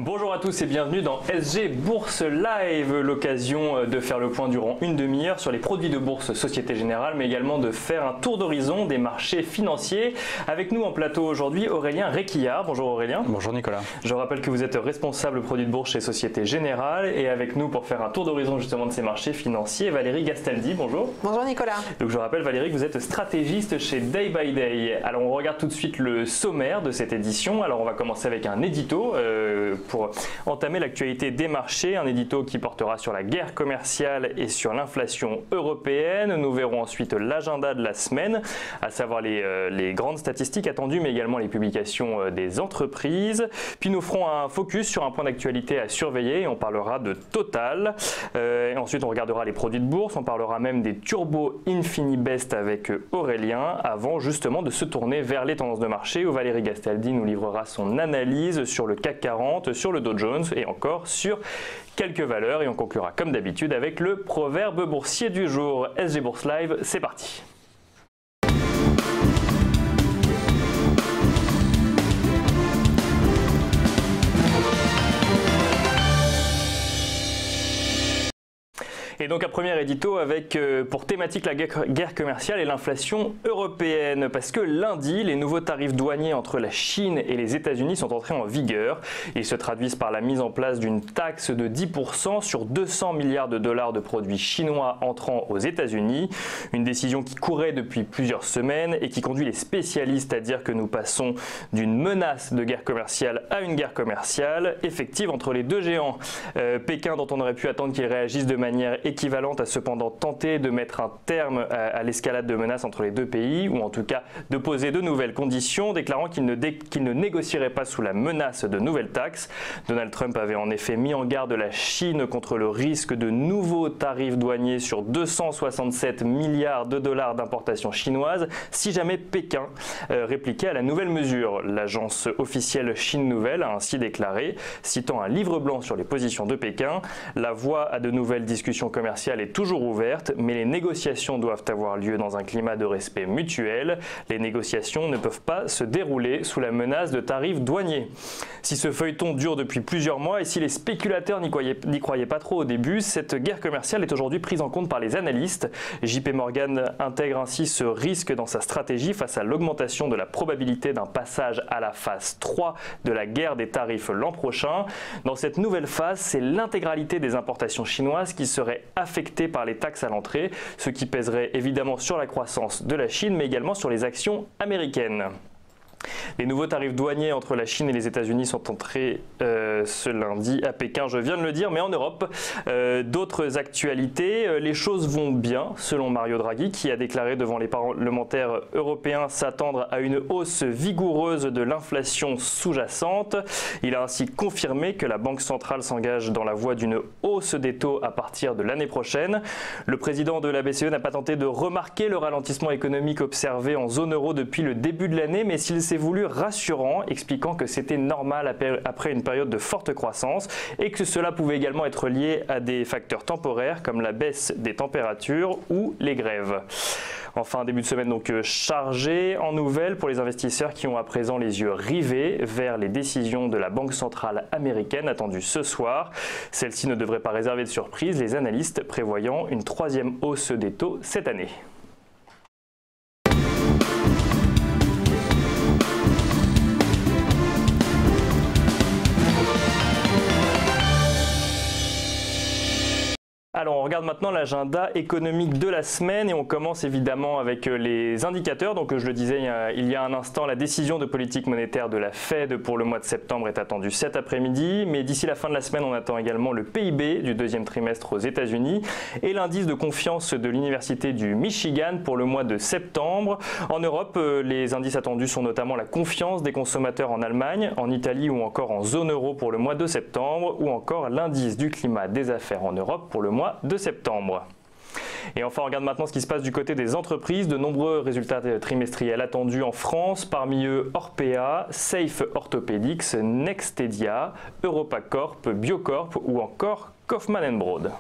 Bonjour à tous et bienvenue dans SG Bourse Live, l'occasion de faire le point durant une demi-heure sur les produits de bourse Société Générale, mais également de faire un tour d'horizon des marchés financiers. Avec nous en plateau aujourd'hui, Aurélien Réquillart. Bonjour Aurélien. Bonjour Nicolas. Je rappelle que vous êtes responsable produits de bourse chez Société Générale et avec nous pour faire un tour d'horizon justement de ces marchés financiers, Valérie Gastaldi. Bonjour. Bonjour Nicolas. Donc je rappelle Valérie que vous êtes stratégiste chez Day by Day. Alors on regarde tout de suite le sommaire de cette édition. Alors on va commencer avec un édito pour entamer l'actualité des marchés, un édito qui portera sur la guerre commerciale et sur l'inflation européenne. Nous verrons ensuite l'agenda de la semaine, à savoir les grandes statistiques attendues, mais également les publications des entreprises. Puis nous ferons un focus sur un point d'actualité à surveiller et on parlera de Total. Et ensuite on regardera les produits de bourse, on parlera même des Turbo Infinibest avec Aurélien, avant justement de se tourner vers les tendances de marché où Valérie Gastaldi nous livrera son analyse sur le CAC 40, sur le Dow Jones et encore sur quelques valeurs. Et on conclura comme d'habitude avec le proverbe boursier du jour. SG Bourse Live, c'est parti. Et donc un premier édito avec pour thématique la guerre commerciale et l'inflation européenne. Parce que lundi, les nouveaux tarifs douaniers entre la Chine et les États-Unis sont entrés en vigueur. Ils se traduisent par la mise en place d'une taxe de 10% sur 200 milliards de dollars de produits chinois entrant aux États-Unis. Une décision qui courait depuis plusieurs semaines et qui conduit les spécialistes à dire que nous passons d'une menace de guerre commerciale à une guerre commerciale effective entre les deux géants. Pékin, dont on aurait pu attendre qu'il réagisse de manière équivalente, a cependant tenté de mettre un terme à l'escalade de menaces entre les deux pays, ou en tout cas de poser de nouvelles conditions, déclarant qu'il ne négocierait pas sous la menace de nouvelles taxes. Donald Trump avait en effet mis en garde la Chine contre le risque de nouveaux tarifs douaniers sur 267 milliards de dollars d'importations chinoises si jamais Pékin répliquait à la nouvelle mesure. L'agence officielle Chine Nouvelle a ainsi déclaré, citant un livre blanc sur les positions de Pékin: « La voie à de nouvelles discussions commerciale est toujours ouverte, mais les négociations doivent avoir lieu dans un climat de respect mutuel. Les négociations ne peuvent pas se dérouler sous la menace de tarifs douaniers. » Si ce feuilleton dure depuis plusieurs mois et si les spéculateurs n'y croyaient pas trop au début, cette guerre commerciale est aujourd'hui prise en compte par les analystes. JP Morgan intègre ainsi ce risque dans sa stratégie face à l'augmentation de la probabilité d'un passage à la phase 3 de la guerre des tarifs l'an prochain. Dans cette nouvelle phase, c'est l'intégralité des importations chinoises qui serait affectée par les taxes à l'entrée, ce qui pèserait évidemment sur la croissance de la Chine, mais également sur les actions américaines. Les nouveaux tarifs douaniers entre la Chine et les États-Unis sont entrés ce lundi à Pékin, je viens de le dire, mais en Europe, d'autres actualités. Les choses vont bien, selon Mario Draghi, qui a déclaré devant les parlementaires européens s'attendre à une hausse vigoureuse de l'inflation sous-jacente. Il a ainsi confirmé que la Banque centrale s'engage dans la voie d'une hausse des taux à partir de l'année prochaine. Le président de la BCE n'a pas tenté de remarquer le ralentissement économique observé en zone euro depuis le début de l'année, mais s'il s'est voulu rassurant, expliquant que c'était normal après une période de forte croissance et que cela pouvait également être lié à des facteurs temporaires comme la baisse des températures ou les grèves. Enfin, début de semaine donc chargé en nouvelles pour les investisseurs qui ont à présent les yeux rivés vers les décisions de la Banque centrale américaine attendues ce soir. Celle-ci ne devrait pas réserver de surprise, les analystes prévoyant une troisième hausse des taux cette année. Alors on regarde maintenant l'agenda économique de la semaine et on commence évidemment avec les indicateurs. Donc je le disais il y a un instant, la décision de politique monétaire de la Fed pour le mois de septembre est attendue cet après-midi. Mais d'ici la fin de la semaine, on attend également le PIB du deuxième trimestre aux États-Unis et l'indice de confiance de l'Université du Michigan pour le mois de septembre. En Europe, les indices attendus sont notamment la confiance des consommateurs en Allemagne, en Italie ou encore en zone euro pour le mois de septembre, ou encore l'indice du climat des affaires en Europe pour le mois de septembre. Et enfin, on regarde maintenant ce qui se passe du côté des entreprises. De nombreux résultats trimestriels attendus en France, parmi eux Orpea, Safe Orthopedics, Nextedia, Europacorp, Biocorp ou encore Kaufmann & Broad.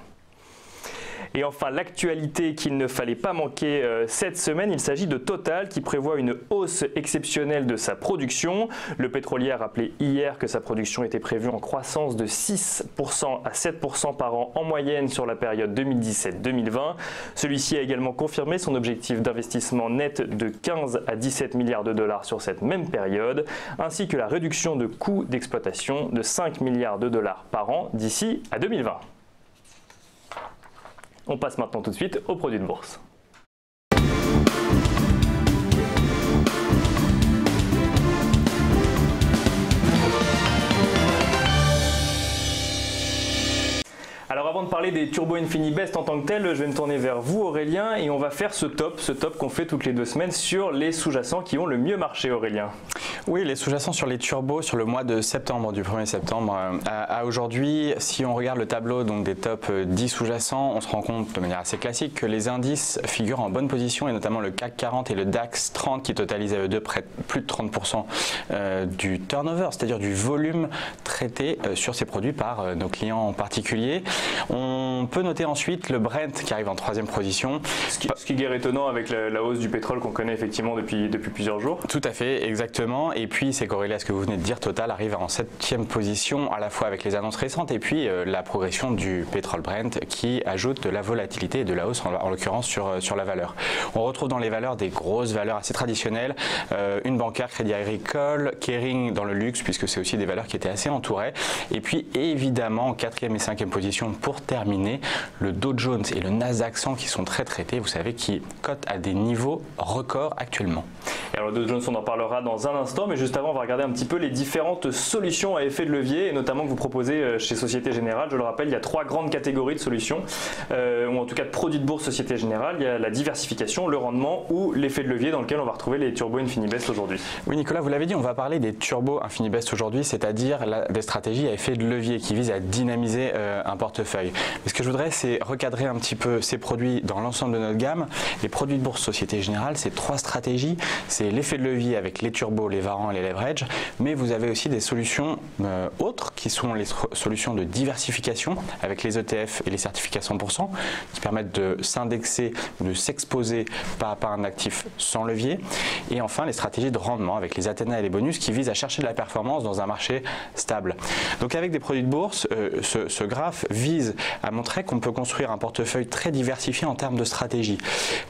Et enfin, l'actualité qu'il ne fallait pas manquer cette semaine, il s'agit de Total qui prévoit une hausse exceptionnelle de sa production. Le pétrolier a rappelé hier que sa production était prévue en croissance de 6% à 7% par an en moyenne sur la période 2017-2020. Celui-ci a également confirmé son objectif d'investissement net de 15 à 17 milliards de dollars sur cette même période, ainsi que la réduction de coûts d'exploitation de 5 milliards de dollars par an d'ici à 2020. On passe maintenant tout de suite aux produits de bourse. Alors avant de parler des Turbo InfiniBest en tant que tel, je vais me tourner vers vous Aurélien et on va faire ce top qu'on fait toutes les 2 semaines sur les sous-jacents qui ont le mieux marché. Aurélien. Oui, les sous-jacents sur les turbos sur le mois de septembre, du 1er septembre à aujourd'hui, si on regarde le tableau donc des top 10 sous-jacents, on se rend compte de manière assez classique que les indices figurent en bonne position et notamment le CAC 40 et le DAX 30 qui totalisent à eux deux plus de 30% du turnover, c'est-à-dire du volume traité sur ces produits par nos clients en particulier. On peut noter ensuite le Brent qui arrive en 3e position. Ce qui est guère étonnant avec la hausse du pétrole qu'on connaît effectivement depuis plusieurs jours. Tout à fait, exactement. Et puis c'est corrélé à ce que vous venez de dire, Total arrive en 7e position à la fois avec les annonces récentes et puis la progression du pétrole Brent qui ajoute de la volatilité et de la hausse en l'occurrence sur la valeur. On retrouve dans les valeurs des grosses valeurs assez traditionnelles, une bancaire, Crédit Agricole, Kering dans le luxe puisque c'est aussi des valeurs qui étaient assez entourées. Et puis évidemment en 4e et 5e position pour terminer, le Dow Jones et le Nasdaq 100 qui sont très traités, vous savez, qui cotent à des niveaux records actuellement. Et alors le Dow Jones, on en parlera dans un instant, mais juste avant, on va regarder un petit peu les différentes solutions à effet de levier, et notamment que vous proposez chez Société Générale. Je le rappelle, il y a 3 grandes catégories de solutions, ou en tout cas de produits de bourse Société Générale. Il y a la diversification, le rendement ou l'effet de levier dans lequel on va retrouver les Turbo InfiniBest aujourd'hui. Oui Nicolas, vous l'avez dit, on va parler des Turbo InfiniBest aujourd'hui, c'est-à-dire des stratégies à effet de levier qui visent à dynamiser un portefeuille. Mais ce que je voudrais, c'est recadrer un petit peu ces produits dans l'ensemble de notre gamme. Les produits de bourse Société Générale, c'est 3 stratégies. C'est l'effet de levier avec les turbos, les varants et les leverage, mais vous avez aussi des solutions autres qui sont les solutions de diversification avec les ETF et les certificats 100% qui permettent de s'indexer ou de s'exposer pas à pas un actif sans levier. Et enfin, les stratégies de rendement avec les Athena et les bonus qui visent à chercher de la performance dans un marché stable. Donc avec des produits de bourse, ce graphe vise à montrer qu'on peut construire un portefeuille très diversifié en termes de stratégie.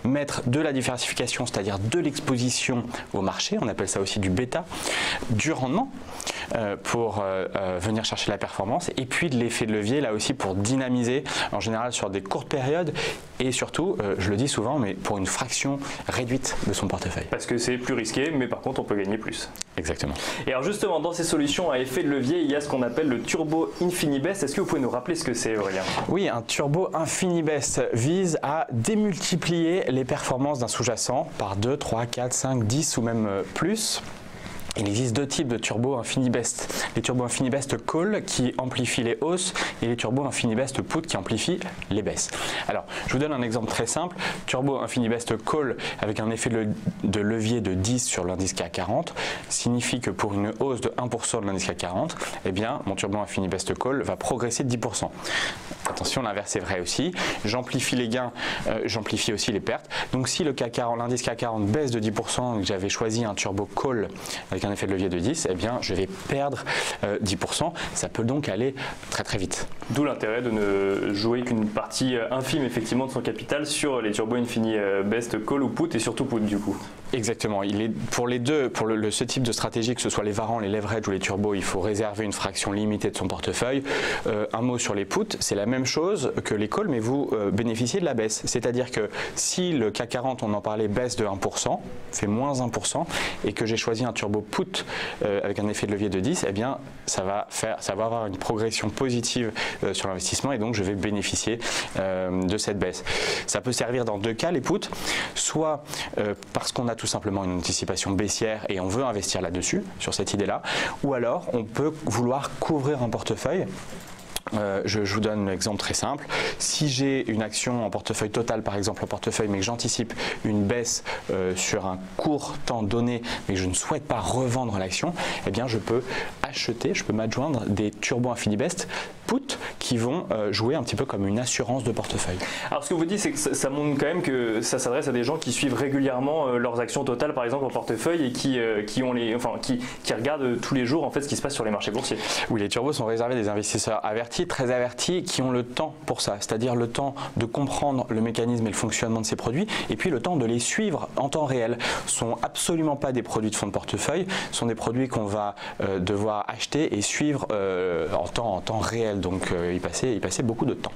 Mettre de la diversification, c'est-à-dire de l'exposition au marché, on appelle ça aussi du bêta, du rendement pour venir chercher la performance et puis de l'effet de levier là aussi pour dynamiser en général sur des courtes périodes et surtout, je le dis souvent, mais pour une fraction réduite de son portefeuille. Parce que c'est plus risqué, mais par contre on peut gagner plus. Exactement. Et alors justement, dans ces solutions à effet de levier, il y a ce qu'on appelle le Turbo InfiniBest. Est-ce que vous pouvez nous rappeler ce que c'est, Aurélien? Oui, un Turbo InfiniBest vise à démultiplier les performances d'un sous-jacent par 2, 3, 4, 5, 10 ou même plus. Il existe 2 types de Turbo InfiniBest. Les Turbo InfiniBest Call qui amplifient les hausses et les Turbo InfiniBest Put qui amplifient les baisses. Alors, je vous donne un exemple très simple. Turbo InfiniBest Call avec un effet de levier de 10 sur l'indice CAC 40 signifie que pour une hausse de 1% de l'indice CAC 40, eh bien, mon Turbo InfiniBest Call va progresser de 10%. Attention, l'inverse est vrai aussi. J'amplifie les gains, j'amplifie aussi les pertes. Donc, si le CAC 40, l'indice CAC 40 baisse de 10% et que j'avais choisi un Turbo Call avec un effet de levier de 10, eh bien, je vais perdre 10%. Ça peut donc aller très très vite. D'où l'intérêt de ne jouer qu'une partie infime effectivement de son capital sur les Turbo InfiniBest Call ou Put et surtout Put du coup. Exactement. Pour les deux, pour ce type de stratégie, que ce soit les varants, les leverage ou les turbos, il faut réserver une fraction limitée de son portefeuille. Un mot sur les puts, c'est la même chose que les calls, mais vous bénéficiez de la baisse. C'est-à-dire que si le CAC 40, on en parlait, baisse de 1%, fait moins 1%, et que j'ai choisi un turbo put avec un effet de levier de 10, eh bien, ça va avoir une progression positive sur l'investissement et donc je vais bénéficier de cette baisse. Ça peut servir dans 2 cas, les puts, soit parce qu'on a tout simplement une anticipation baissière et on veut investir là-dessus, sur cette idée-là, ou alors on peut vouloir couvrir un portefeuille. Je vous donne un exemple très simple. Si j'ai une action en portefeuille total, par exemple en portefeuille, mais que j'anticipe une baisse sur un court temps donné, mais que je ne souhaite pas revendre l'action, eh bien je peux acheter, je peux m'adjoindre des Turbo InfiniBest Put qui vont jouer un petit peu comme une assurance de portefeuille. Alors ce que vous dites, c'est que ça montre quand même que ça s'adresse à des gens qui suivent régulièrement leurs actions totales, par exemple en portefeuille, et qui regardent tous les jours en fait ce qui se passe sur les marchés boursiers. Oui, les turbos sont réservés des investisseurs avertis, très avertis, qui ont le temps pour ça, c'est-à-dire le temps de comprendre le mécanisme et le fonctionnement de ces produits, et puis le temps de les suivre en temps réel. Ce sont absolument pas des produits de fonds de portefeuille, ce sont des produits qu'on va devoir acheter et suivre en temps réel, donc y passer beaucoup de temps.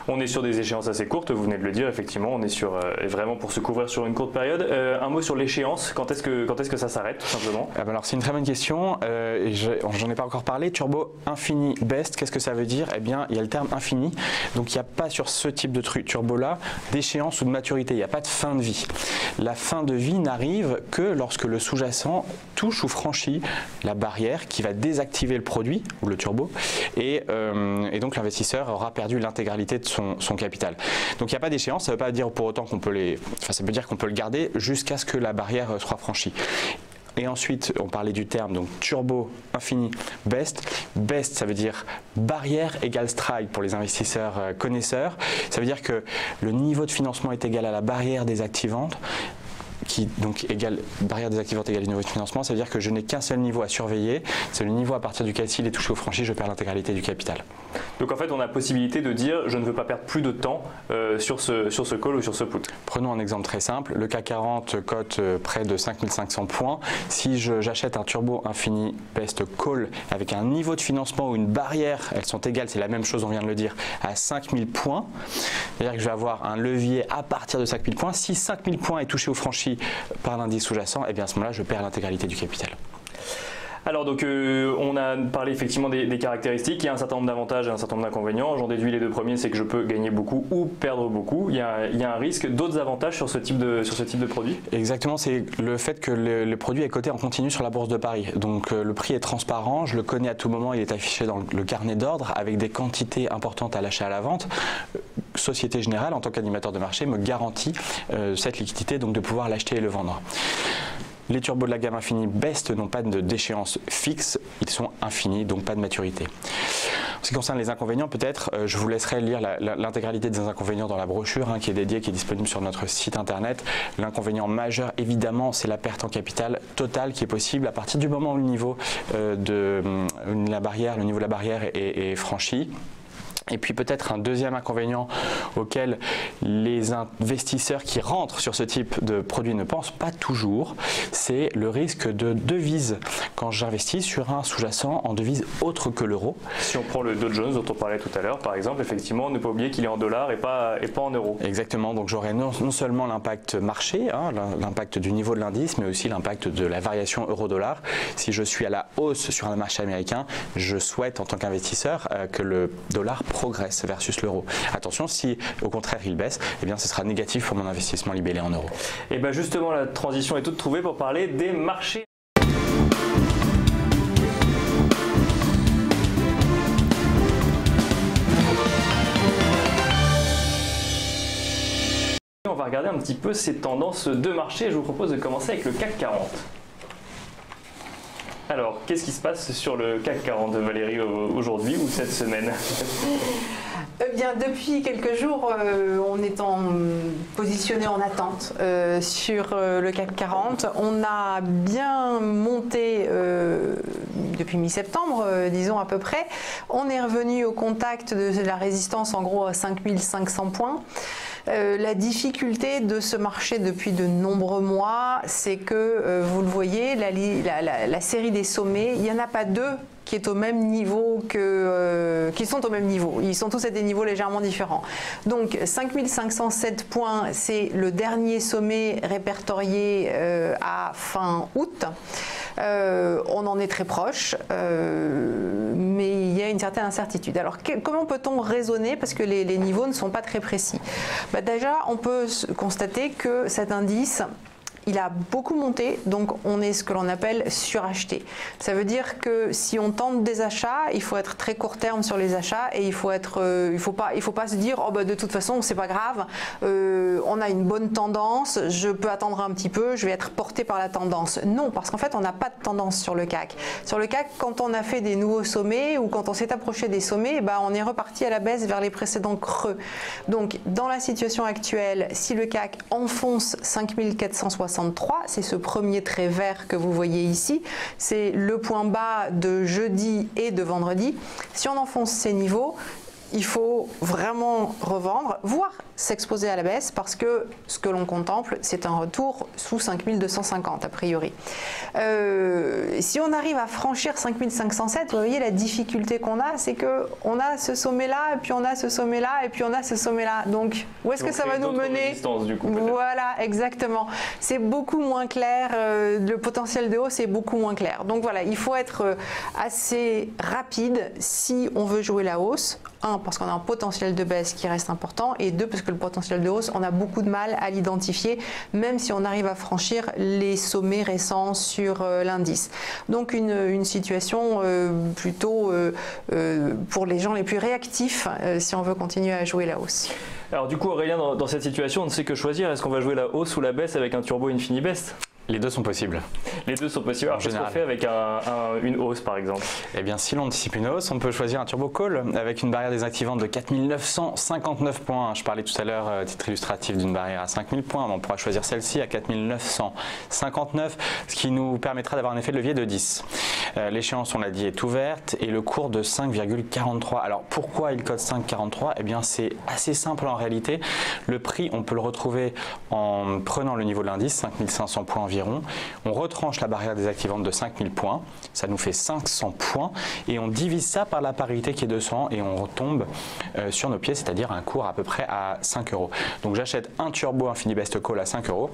On est sur des échéances assez courtes, vous venez de le dire, effectivement, on est sur vraiment pour se couvrir sur une courte période. Un mot sur l'échéance, quand est-ce que ça s'arrête tout simplement? Alors c'est une très bonne question, j'en ai pas encore parlé. Turbo infini best, qu'est-ce que ça veut dire? Eh bien il y a le terme infini, donc il n'y a pas sur ce type de turbo là d'échéance ou de maturité, il n'y a pas de fin de vie. La fin de vie n'arrive que lorsque le sous-jacent touche ou franchit la barrière qui va désactiver le produit ou le turbo, et donc l'investisseur aura perdu l'intégralité de son capital. Donc il n'y a pas d'échéance, ça ne veut pas dire pour autant qu'on peut ça veut dire qu'on peut le garder jusqu'à ce que la barrière soit franchie. Et ensuite, on parlait du terme, donc turbo, infini, best. Best, ça veut dire barrière égale strike pour les investisseurs connaisseurs. Ça veut dire que le niveau de financement est égal à la barrière désactivante, barrière désactivante égale niveau de financement. Ça veut dire que je n'ai qu'un seul niveau à surveiller, c'est le niveau à partir duquel s'il est touché ou franchi, je perds l'intégralité du capital. Donc en fait, on a la possibilité de dire je ne veux pas perdre plus de temps sur ce call ou sur ce put. Prenons un exemple très simple, le CAC 40 cote près de 5500 points. Si j'achète un turbo infini best call avec un niveau de financement ou une barrière, elles sont égales, c'est la même chose, on vient de le dire, à 5000 points, c'est-à-dire que je vais avoir un levier à partir de 5000 points. Si 5000 points est touché ou franchi par l'indice sous-jacent, et bien à ce moment-là, je perds l'intégralité du capital. Alors donc on a parlé effectivement des caractéristiques, il y a un certain nombre d'avantages et un certain nombre d'inconvénients. J'en déduis les deux premiers, c'est que je peux gagner beaucoup ou perdre beaucoup. Il y a un risque, d'autres avantages sur ce type de produit? Exactement, c'est le fait que le produit est coté en continu sur la bourse de Paris. Donc le prix est transparent, je le connais à tout moment, il est affiché dans le carnet d'ordre avec des quantités importantes à l'achat et à la vente. Société Générale, en tant qu'animateur de marché, me garantit cette liquidité, donc de pouvoir l'acheter et le vendre. Les turbos de la gamme Infini Best n'ont pas d'échéance fixe, ils sont infinis, donc pas de maturité. En ce qui concerne les inconvénients, peut-être, je vous laisserai lire l'intégralité des inconvénients dans la brochure qui est dédiée, qui est disponible sur notre site internet. L'inconvénient majeur, évidemment, c'est la perte en capital totale qui est possible à partir du moment où le niveau de la barrière est franchi. Et puis peut-être un deuxième inconvénient auquel les investisseurs qui rentrent sur ce type de produit ne pensent pas toujours, c'est le risque de devise quand j'investis sur un sous-jacent en devise autre que l'euro. Si on prend le Dow Jones dont on parlait tout à l'heure, par exemple, effectivement, ne pas oublier qu'il est en dollars et pas en euros. Exactement, donc j'aurai non seulement l'impact marché, l'impact du niveau de l'indice, mais aussi l'impact de la variation euro-dollar. Si je suis à la hausse sur un marché américain, je souhaite en tant qu'investisseur que le dollar progresse versus l'euro. Attention, si au contraire il baisse, eh bien ce sera négatif pour mon investissement libellé en euros. Et bien justement, la transition est toute trouvée pour parler des marchés. On va regarder un petit peu ces tendances de marché. Je vous propose de commencer avec le CAC 40. Alors, qu'est-ce qui se passe sur le CAC 40, Valérie, aujourd'hui ou cette semaine? Eh bien, depuis quelques jours, on est positionné en attente sur le CAC 40. On a bien monté depuis mi-septembre, disons à peu près. On est revenu au contact de la résistance, en gros, à 5500 points. La difficulté de ce marché depuis de nombreux mois, c'est que, vous le voyez, la série des sommets, il n'y en a pas deux qui sont au même niveau. Ils sont tous à des niveaux légèrement différents. Donc 5507 points, c'est le dernier sommet répertorié à fin août. On en est très proche, mais il y a une certaine incertitude. Alors comment peut-on raisonner, parce que les niveaux ne sont pas très précis? Déjà, on peut constater que cet indice, il a beaucoup monté, donc on est ce que l'on appelle suracheté. Ça veut dire que si on tente des achats, il faut être très court terme sur les achats et il faut pas se dire oh bah de toute façon c'est pas grave, on a une bonne tendance, je peux attendre un petit peu, je vais être porté par la tendance. Non, parce qu'en fait on n'a pas de tendance sur le CAC. Sur le CAC, quand on a fait des nouveaux sommets ou quand on s'est approché des sommets, bah, on est reparti à la baisse vers les précédents creux. Donc dans la situation actuelle, si le CAC enfonce 5463, c'est ce premier trait vert que vous voyez ici, c'est le point bas de jeudi et de vendredi. Si on enfonce ces niveaux, il faut vraiment revendre, voire s'exposer à la baisse parce que ce que l'on contemple, c'est un retour sous 5250 a priori. Si on arrive à franchir 5507, vous voyez la difficulté qu'on a, c'est qu'on a ce sommet-là, et puis on a ce sommet-là, et puis on a ce sommet-là. Donc, où est-ce que ça va nous mener? Du coup, voilà, exactement. C'est beaucoup moins clair, le potentiel de hausse est beaucoup moins clair. Donc voilà, il faut être assez rapide si on veut jouer la hausse. Un, parce qu'on a un potentiel de baisse qui reste important, et deux, parce que le potentiel de hausse, on a beaucoup de mal à l'identifier, même si on arrive à franchir les sommets récents sur l'indice. Donc une situation plutôt pour les gens les plus réactifs, si on veut continuer à jouer la hausse. Alors du coup Aurélien, dans cette situation, on ne sait que choisir. Est-ce qu'on va jouer la hausse ou la baisse avec un turbo InfiniBest? Les deux sont possibles. Les deux sont possibles. Alors qu'est-ce qu'on fait avec une hausse par exemple? Eh bien, si l'on anticipe une hausse, on peut choisir un turbo call avec une barrière désactivante de 4959 points. Je parlais tout à l'heure, à titre illustratif, d'une barrière à 5000 points. On pourra choisir celle-ci à 4959, ce qui nous permettra d'avoir un effet de levier de 10. L'échéance, on l'a dit, est ouverte et le cours de 5,43. Alors pourquoi il code 5,43? Eh bien, c'est assez simple en réalité. Le prix, on peut le retrouver en prenant le niveau de l'indice, 5500 points environ. On retranche la barrière désactivante de 5000 points, ça nous fait 500 points et on divise ça par la parité qui est 200 et on retombe sur nos pieds, c'est-à-dire un cours à peu près à 5 €. Donc j'achète un turbo InfiniBest Call à 5 €.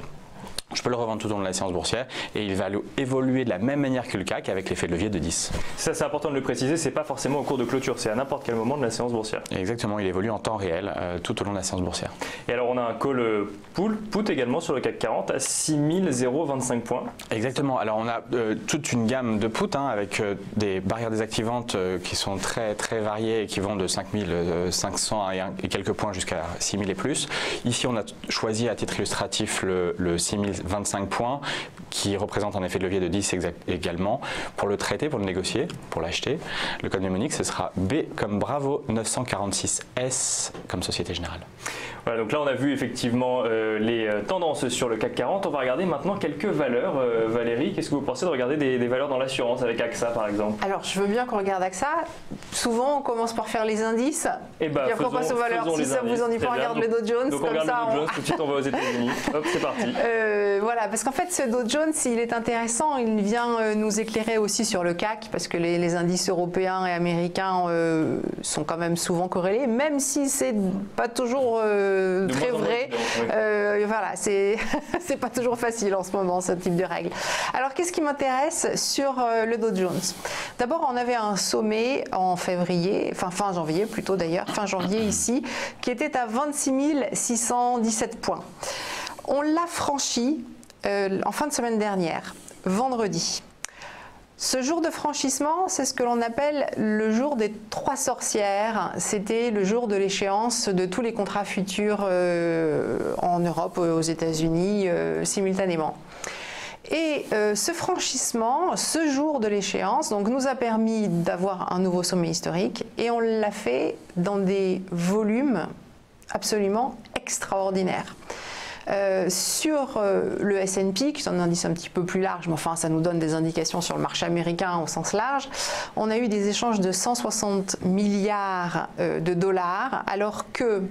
Je peux le revendre tout au long de la séance boursière et il va évoluer de la même manière que le CAC avec l'effet de levier de 10. Ça, c'est important de le préciser, c'est pas forcément au cours de clôture, c'est à n'importe quel moment de la séance boursière. Exactement, il évolue en temps réel tout au long de la séance boursière. Et alors on a un call put également sur le CAC 40 à 6025 points. Exactement, alors on a toute une gamme de puts avec des barrières désactivantes qui sont très variées et qui vont de 5500 et quelques points jusqu'à 6000 et plus. Ici on a choisi à titre illustratif le 6025 points qui représente un effet de levier de 10 également. Pour le traiter, pour le négocier, pour l'acheter, le code mnémonique ce sera B comme Bravo 946S comme Société Générale. Voilà, donc là on a vu effectivement les tendances sur le CAC 40. On va regarder maintenant quelques valeurs. Valérie, qu'est-ce que vous pensez de regarder des valeurs dans l'assurance avec AXA par exemple? Alors je veux bien qu'on regarde AXA. Souvent on commence par faire les indices et puis après on passe aux valeurs. Si ça vous ennuie pas, on regarde le Dow Jones. Donc on regarde le Dow Jones, tout de suite on va aux États-Unis. Hop, c'est parti. Voilà, parce qu'en fait ce Dow Jones, il est intéressant, il vient nous éclairer aussi sur le CAC parce que les indices européens et américains sont quand même souvent corrélés, même si c'est pas toujours très vrai. Voilà, c'est pas toujours facile en ce moment ce type de règles. Alors qu'est-ce qui m'intéresse sur le Dow Jones? D'abord on avait un sommet en février, fin janvier plutôt d'ailleurs, fin janvier ici, qui était à 26 617 points. On l'a franchi en fin de semaine dernière, vendredi. Ce jour de franchissement, c'est ce que l'on appelle le jour des 3 sorcières. C'était le jour de l'échéance de tous les contrats futurs en Europe, aux États-Unis, simultanément. Et ce franchissement, ce jour de l'échéance, donc, nous a permis d'avoir un nouveau sommet historique et on l'a fait dans des volumes absolument extraordinaires. Sur le S&P, qui est un indice un petit peu plus large, mais enfin ça nous donne des indications sur le marché américain au sens large, on a eu des échanges de 160 milliards de dollars, alors que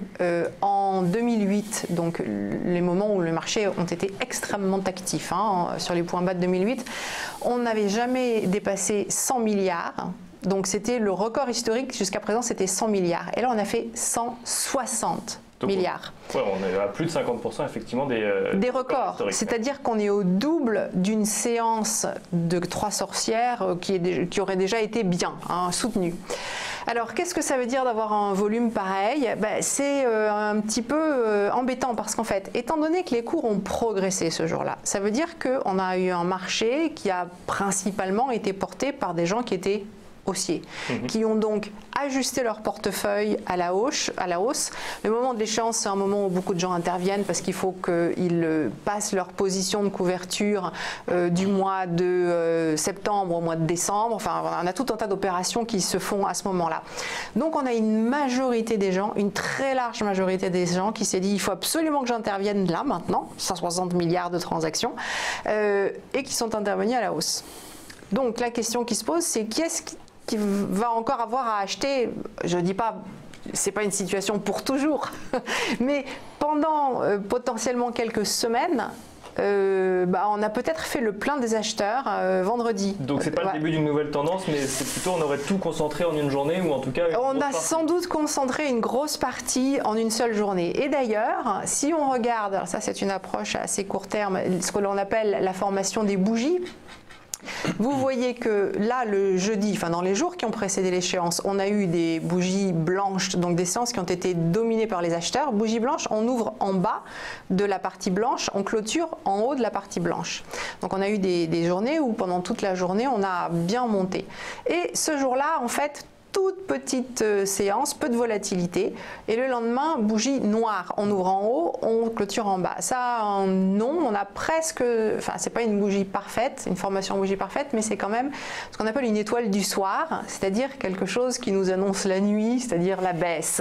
en 2008, donc les moments où les marchés ont été extrêmement actifs, sur les points bas de 2008, on n'avait jamais dépassé 100 milliards. Donc c'était le record historique, jusqu'à présent c'était 100 milliards. Et là on a fait 160 milliards. Ouais, on est à plus de 50% effectivement des records. C'est-à-dire qu'on est au double d'une séance de 3 sorcières qui aurait déjà été bien soutenue. Alors, qu'est-ce que ça veut dire d'avoir un volume pareil? C'est un petit peu embêtant parce qu'en fait, étant donné que les cours ont progressé ce jour-là, ça veut dire qu'on a eu un marché qui a principalement été porté par des gens qui étaient haussiers, qui ont donc ajusté leur portefeuille à la hausse. Le moment de l'échéance, c'est un moment où beaucoup de gens interviennent parce qu'il faut qu'ils passent leur position de couverture du mois de septembre au mois de décembre. Enfin, on a tout un tas d'opérations qui se font à ce moment-là. Donc, on a une majorité des gens, une très large majorité des gens qui s'est dit il faut absolument que j'intervienne là maintenant, 160 milliards de transactions, et qui sont intervenus à la hausse. Donc, la question qui se pose, c'est qui est-ce qui va encore avoir à acheter? Je ne dis pas, c'est pas une situation pour toujours, mais pendant potentiellement quelques semaines, on a peut-être fait le plein des acheteurs vendredi. Donc c'est pas le début d'une nouvelle tendance, mais c'est plutôt on aurait tout concentré en une journée, ou en tout cas on a sans doute concentré une grosse partie en une seule journée. Et d'ailleurs, si on regarde, alors ça c'est une approche à assez court terme, ce que l'on appelle la formation des bougies. Vous voyez que là, le jeudi, enfin dans les jours qui ont précédé l'échéance, on a eu des bougies blanches, donc des séances qui ont été dominées par les acheteurs. Bougies blanches, on ouvre en bas de la partie blanche, on clôture en haut de la partie blanche. Donc on a eu des journées où pendant toute la journée, on a bien monté. Et ce jour-là, en fait, toute petite séance, peu de volatilité, et le lendemain, bougie noire. On ouvre en haut, on clôture en bas. Ça a un nom, on a presque, enfin c'est pas une bougie parfaite, une formation bougie parfaite, mais c'est quand même ce qu'on appelle une étoile du soir, c'est-à-dire quelque chose qui nous annonce la nuit, c'est-à-dire la baisse.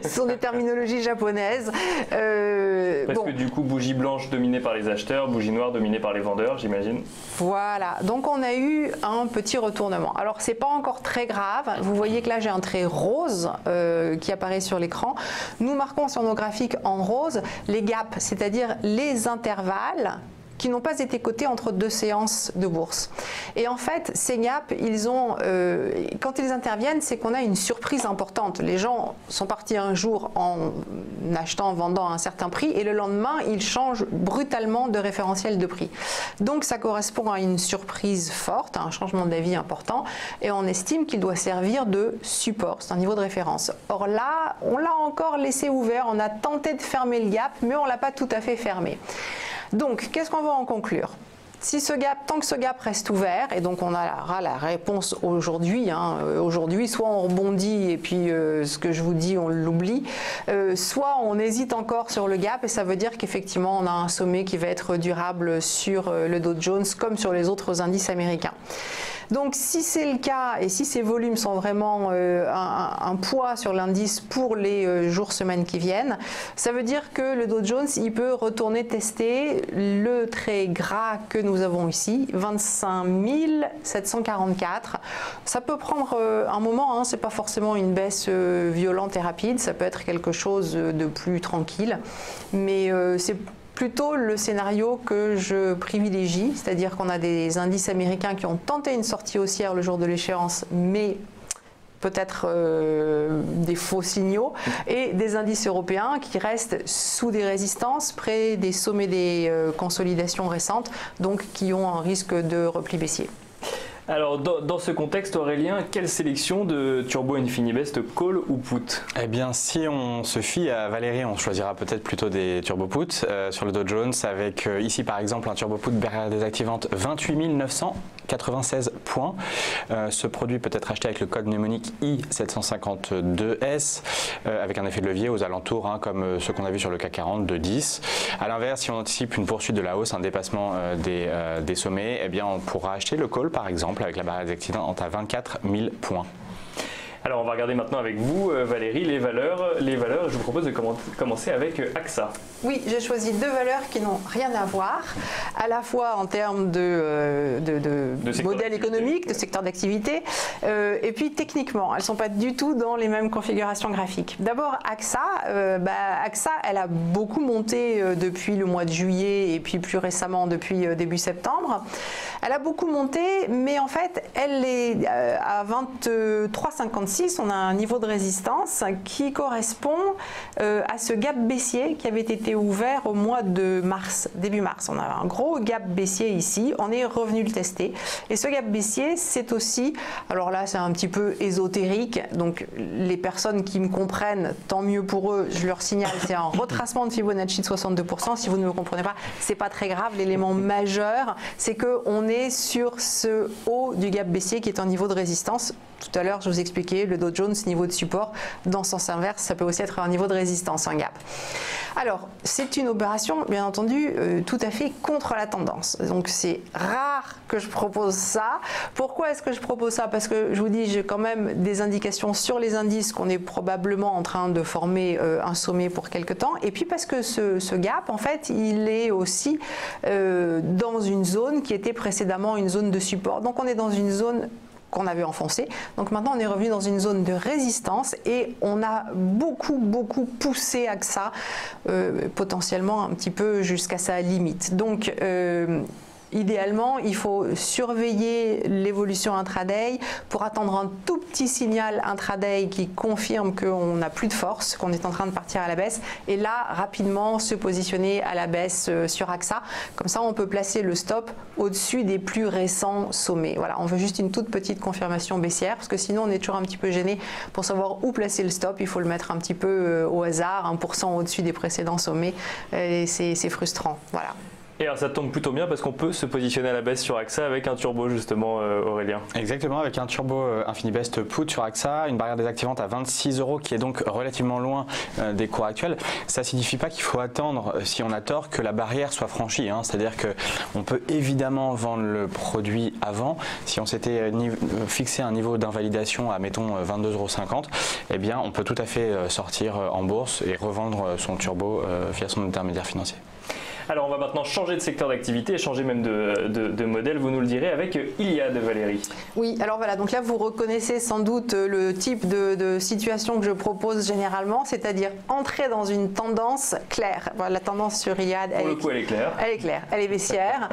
Ce sont des terminologies japonaises. Parce que du coup, bougie blanche dominée par les acheteurs, bougie noire dominée par les vendeurs, j'imagine. Voilà, donc on a eu un petit retournement. Alors c'est pas encore très grave. Vous voyez que là, j'ai un trait rose qui apparaît sur l'écran. Nous marquons sur nos graphiques en rose les gaps, c'est-à-dire les intervalles qui n'ont pas été cotés entre deux séances de bourse. Et en fait, ces gaps, quand ils interviennent, c'est qu'on a une surprise importante. Les gens sont partis un jour en achetant, en vendant à un certain prix, et le lendemain, ils changent brutalement de référentiel de prix. Donc, ça correspond à une surprise forte, à un changement d'avis important, et on estime qu'il doit servir de support. C'est un niveau de référence. Or là, on l'a encore laissé ouvert, on a tenté de fermer le gap, mais on ne l'a pas tout à fait fermé. Donc, qu'est-ce qu'on va en conclure? Tant que ce gap reste ouvert, et donc on aura la réponse aujourd'hui, aujourd'hui, soit on rebondit et puis ce que je vous dis, on l'oublie, soit on hésite encore sur le gap, et ça veut dire qu'effectivement on a un sommet qui va être durable sur le Dow Jones comme sur les autres indices américains. Donc si c'est le cas et si ces volumes sont vraiment un poids sur l'indice pour les jours, semaines qui viennent, ça veut dire que le Dow Jones, il peut retourner tester le trait gras que nous avons ici, 25 744. Ça peut prendre un moment, c'est pas forcément une baisse violente et rapide, ça peut être quelque chose de plus tranquille, mais c'est plutôt le scénario que je privilégie, c'est-à-dire qu'on a des indices américains qui ont tenté une sortie haussière le jour de l'échéance, mais peut-être des faux signaux, et des indices européens qui restent sous des résistances, près des sommets des consolidations récentes, donc qui ont un risque de repli baissier. Alors, dans ce contexte, Aurélien, quelle sélection de Turbo Infinibest, call ou put? Eh bien, si on se fie à Valérie, on choisira peut-être plutôt des turbo puts sur le Dow Jones, avec ici par exemple un turbo put barrière désactivante 28 996 points. Ce produit peut être acheté avec le code mnémonique I752S, avec un effet de levier aux alentours, comme ce qu'on a vu sur le CAC 40 de 10. A l'inverse, si on anticipe une poursuite de la hausse, un dépassement des sommets, eh bien on pourra acheter le call par exemple, avec la barrière désactivante à 24 000 points. Alors on va regarder maintenant avec vous, Valérie, les valeurs. Je vous propose de commencer avec AXA. Oui, j'ai choisi deux valeurs qui n'ont rien à voir, à la fois en termes de modèle économique, de secteur d'activité, et puis techniquement. Elles ne sont pas du tout dans les mêmes configurations graphiques. D'abord, AXA, AXA, elle a beaucoup monté depuis le mois de juillet et puis plus récemment depuis début septembre. Elle a beaucoup monté, mais en fait, elle est à 23,55 26, on a un niveau de résistance qui correspond à ce gap baissier qui avait été ouvert au mois de mars, début mars. On a un gros gap baissier ici, on est revenu le tester. Et ce gap baissier, c'est aussi, alors là c'est un petit peu ésotérique, donc les personnes qui me comprennent, tant mieux pour eux, je leur signale, c'est un retracement de Fibonacci de 62%. Si vous ne me comprenez pas, c'est pas très grave. L'élément majeur, c'est qu'on est sur ce haut du gap baissier qui est un niveau de résistance. Tout à l'heure, je vous expliquais le Dow Jones, niveau de support. Dans le sens inverse, ça peut aussi être un niveau de résistance, un gap. Alors, c'est une opération, bien entendu, tout à fait contre la tendance. Donc, c'est rare que je propose ça. Pourquoi est-ce que je propose ça? Parce que, je vous dis, j'ai quand même des indications sur les indices qu'on est probablement en train de former un sommet pour quelque temps. Et puis, parce que ce gap, en fait, il est aussi dans une zone qui était précédemment une zone de support. Donc, on est dans une zone qu'on avait enfoncé. Donc maintenant, on est revenu dans une zone de résistance et on a beaucoup poussé AXA, potentiellement un petit peu jusqu'à sa limite. Donc, idéalement, il faut surveiller l'évolution intraday pour attendre un tout petit signal intraday qui confirme qu'on n'a plus de force, qu'on est en train de partir à la baisse. Et là, rapidement, se positionner à la baisse sur AXA. Comme ça, on peut placer le stop au-dessus des plus récents sommets. Voilà, on veut juste une toute petite confirmation baissière parce que sinon, on est toujours un petit peu gêné pour savoir où placer le stop. Il faut le mettre un petit peu au hasard, 1% au-dessus des précédents sommets. Et c'est frustrant. Voilà. Et alors ça tombe plutôt bien parce qu'on peut se positionner à la baisse sur AXA avec un turbo justement, Aurélien. Exactement, avec un turbo Infinibest Put sur AXA, une barrière désactivante à 26 € qui est donc relativement loin des cours actuels. Ça ne signifie pas qu'il faut attendre, si on a tort, que la barrière soit franchie. C'est-à-dire qu'on peut évidemment vendre le produit avant. Si on s'était fixé un niveau d'invalidation à, mettons, 22,50 €, eh bien on peut tout à fait sortir en bourse et revendre son turbo via son intermédiaire financier. Alors on va maintenant changer de secteur d'activité et changer même de modèle, vous nous le direz, avec Iliad, Valérie. Oui, alors voilà, donc là vous reconnaissez sans doute le type de situation que je propose généralement, c'est-à-dire entrer dans une tendance claire. Voilà, la tendance sur Iliad, pour le coup elle est claire. Elle est claire, elle est baissière.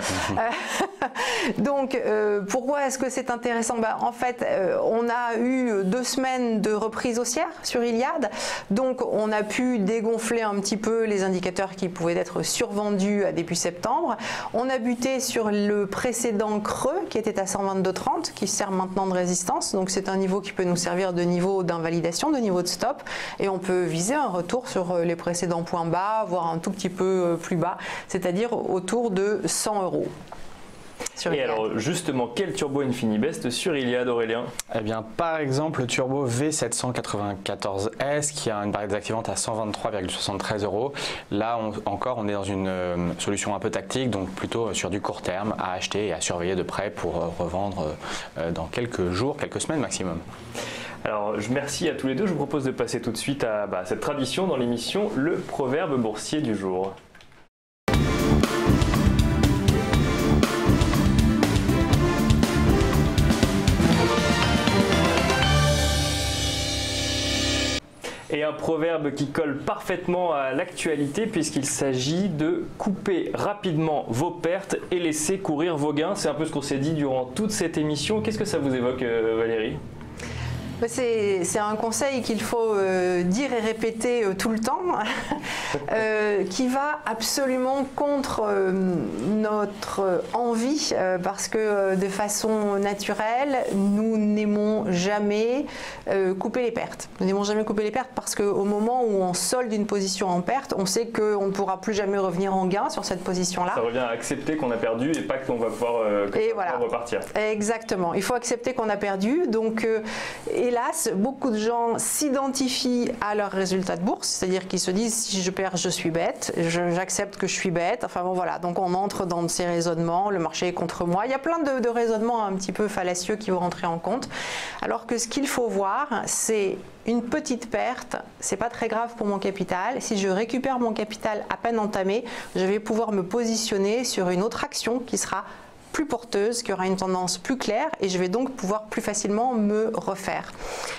Donc pourquoi est-ce que c'est intéressant? En fait, on a eu 2 semaines de reprise haussière sur Iliad, donc on a pu dégonfler un petit peu les indicateurs qui pouvaient être survendus à début septembre. On a buté sur le précédent creux qui était à 122,30 qui sert maintenant de résistance. Donc c'est un niveau qui peut nous servir de niveau d'invalidation, de niveau de stop. Et on peut viser un retour sur les précédents points bas, voire un tout petit peu plus bas, c'est-à-dire autour de 100 €. Et alors justement, quel turbo Infinibest sur Iliad, Aurélien? Eh bien par exemple le turbo V794S qui a une barrière désactivante à 123,73 €. Là encore on est dans une solution un peu tactique, donc plutôt sur du court terme à acheter et à surveiller de près pour revendre dans quelques jours, quelques semaines maximum. Alors, merci à tous les deux. Je vous propose de passer tout de suite à cette tradition dans l'émission, le proverbe boursier du jour. Et un proverbe qui colle parfaitement à l'actualité puisqu'il s'agit de couper rapidement vos pertes et laisser courir vos gains. C'est un peu ce qu'on s'est dit durant toute cette émission. Qu'est-ce que ça vous évoque, Valérie ? C'est un conseil qu'il faut dire et répéter tout le temps, qui va absolument contre notre envie, parce que de façon naturelle, nous n'aimons jamais couper les pertes. Nous n'aimons jamais couper les pertes parce qu'au moment où on solde une position en perte, on sait qu'on ne pourra plus jamais revenir en gain sur cette position-là. Ça revient à accepter qu'on a perdu et pas qu'on va pouvoir, pouvoir repartir. Exactement. Il faut accepter qu'on a perdu. Donc, hélas, beaucoup de gens s'identifient à leurs résultats de bourse, c'est-à-dire qu'ils se disent si je perds, je suis bête, j'accepte que je suis bête. Enfin bon, voilà, donc on entre dans ces raisonnements, le marché est contre moi. Il y a plein de raisonnements un petit peu fallacieux qui vont rentrer en compte. Alors que ce qu'il faut voir, c'est une petite perte, c'est pas très grave pour mon capital. Si je récupère mon capital à peine entamé, je vais pouvoir me positionner sur une autre action qui sera plus porteuse, qui aura une tendance plus claire et je vais donc pouvoir plus facilement me refaire.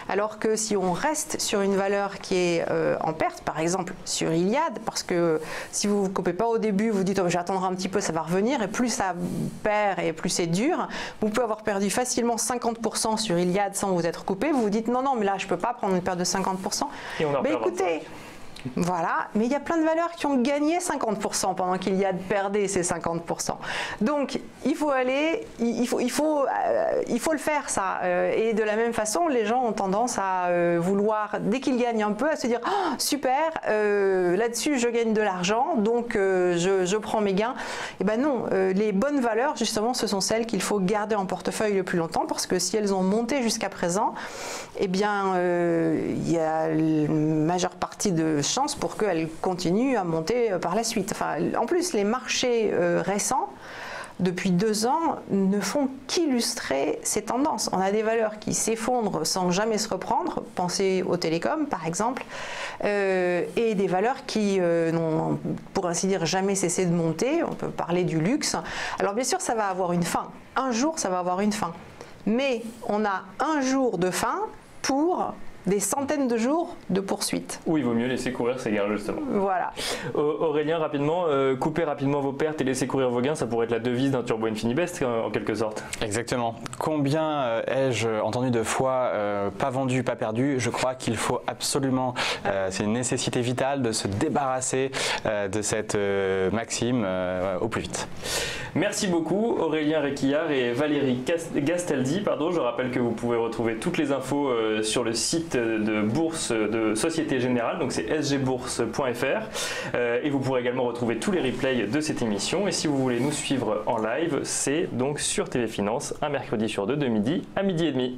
Alors que si on reste sur une valeur qui est en perte, par exemple sur Iliad, parce que si vous ne vous coupez pas au début, vous dites oh, je vais attendre un petit peu, ça va revenir, et plus ça perd et plus c'est dur, vous pouvez avoir perdu facilement 50% sur Iliad sans vous être coupé, vous vous dites non, mais là je ne peux pas prendre une perte de 50%. Et on en ben, écoutez, voilà, mais il y a plein de valeurs qui ont gagné 50% pendant qu'Iliad perdait ces 50%. Donc il faut aller, il faut le faire ça. Et de la même façon, les gens ont tendance à vouloir, dès qu'ils gagnent un peu, à se dire oh, super, là-dessus je gagne de l'argent, donc je prends mes gains. Et ben non, les bonnes valeurs justement, ce sont celles qu'il faut garder en portefeuille le plus longtemps, parce que si elles ont monté jusqu'à présent, eh bien il y a une majeure partie de chance pour qu'elle continue à monter par la suite. Enfin, en plus, les marchés récents, depuis 2 ans, ne font qu'illustrer ces tendances. On a des valeurs qui s'effondrent sans jamais se reprendre, pensez aux télécoms par exemple, et des valeurs qui n'ont, pour ainsi dire, jamais cessé de monter. On peut parler du luxe. Alors bien sûr, ça va avoir une fin. Un jour, ça va avoir une fin. Mais on a un jour de fin pour des centaines de jours de poursuite. Ou il vaut mieux laisser courir ses gains, justement. Voilà. Aurélien, rapidement, coupez rapidement vos pertes et laissez courir vos gains, ça pourrait être la devise d'un Turbo Infinibest, en quelque sorte. Exactement. Combien ai-je entendu de fois pas vendu, pas perdu? Je crois qu'il faut absolument, c'est une nécessité vitale de se débarrasser de cette maxime au plus vite. Merci beaucoup Aurélien Réquillart et Valérie Gastaldi. Je rappelle que vous pouvez retrouver toutes les infos sur le site de bourse de Société Générale, donc c'est sgbourse.fr, et vous pourrez également retrouver tous les replays de cette émission. Et si vous voulez nous suivre en live, c'est donc sur TV Finance un mercredi sur 2 de midi à 12h30.